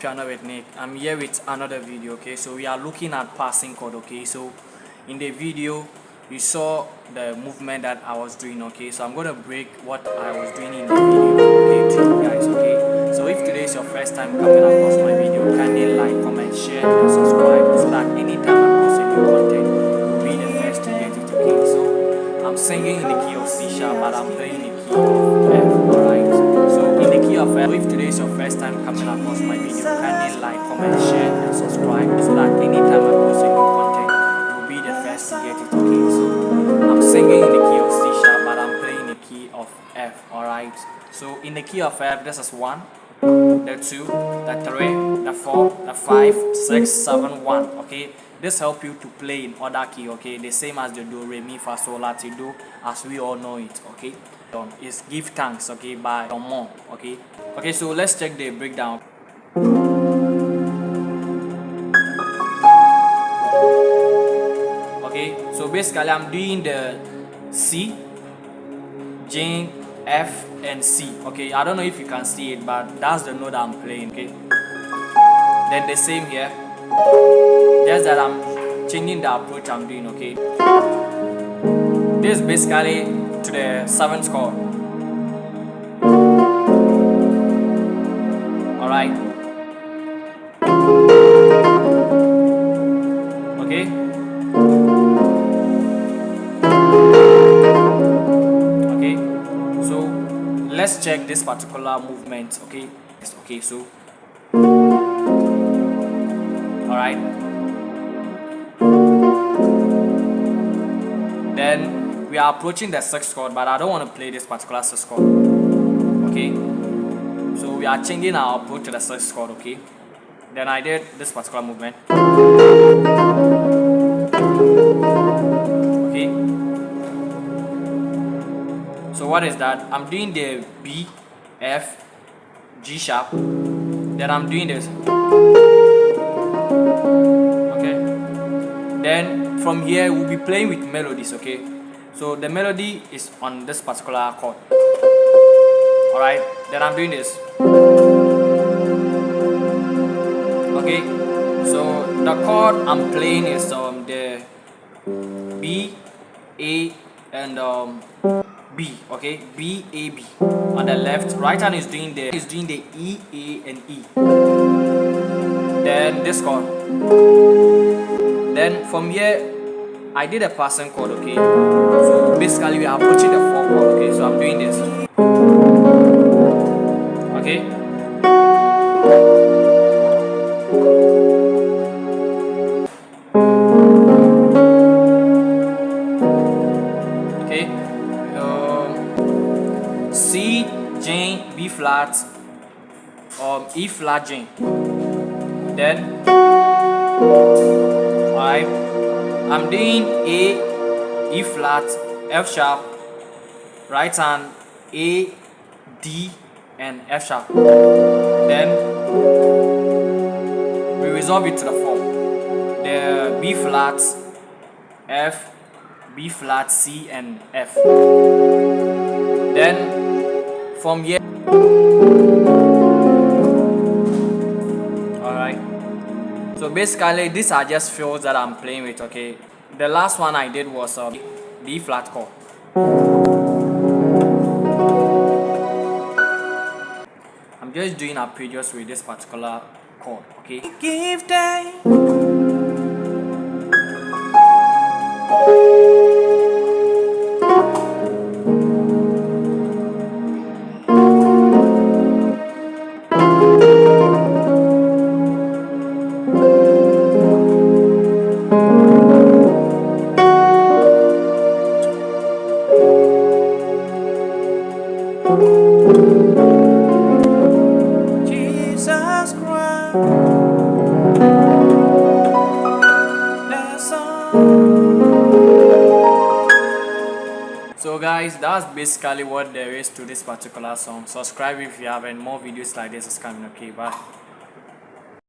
Piano with Nick. I'm here with another video. Okay, so we are looking at passing chord. Okay, so in the video you saw the movement that I was doing. Okay, so I'm gonna break what I was doing in the video, okay, to you guys. Okay, so if today is your first time coming across my video, kindly like, comment, share and subscribe so that anytime I post a new content you'll be the first to get it. Okay, so I'm singing in the key of C sharp, but I'm playing in the key of F. Alright, so in the key of F. If today is your first time coming across my video, kindly like, comment, share and subscribe so that anytime I post a new content you'll be the first to get it. Okay, so I'm singing in the key of C sharp, but I'm playing the key of F. Alright, so in the key of F, this is 1, the 2, the 3, the 4, the 5, 6, 7, 1. Okay, this helps you to play in other key. Okay, the same as the do, re, mi, fa, sol, la, ti, do, as we all know it. Okay, it's give thanks. Okay, by more. Okay, so let's check the breakdown. Okay, so basically I'm doing the C, G, F and C. Okay, I don't know if you can see it, but that's the note I'm playing. Okay, then the same here, just that I'm changing the approach I'm doing. Okay, this is basically to the 7th chord. Alright, okay, so let's check this particular movement. Okay, so alright, then we are approaching the 6th chord, but I don't want to play this particular 6th chord. Okay, so we are changing our approach to the 6th chord. Okay, then I did this particular movement. Okay, so what is that? I'm doing the B, F, G sharp, then I'm doing this. Okay, then from here we'll be playing with melodies. Okay, so the melody is on this particular chord. Alright, then I'm doing this. Okay, so the chord I'm playing is the B, A and B. Okay, B, A, B on the left. Right hand is doing the E, A and E. Then this chord. Then from here I did a passing chord. Okay, so basically we are approaching the 4th chord. Okay, so I'm doing this. Okay, okay, C, G, B flat, E flat, G. Then I'm doing A, E flat, F sharp, right hand, A, D and F sharp. Then we resolve it to the form. The B flat, F, B flat, C and F. Then from here, alright, so basically these are just fills that I'm playing with. Okay, the last one I did was D flat chord. I'm just doing arpeggios with this particular chord. Okay, give thanks. So guys, that's basically what there is to this particular song. Subscribe if you have any more videos like this is coming. Okay, bye.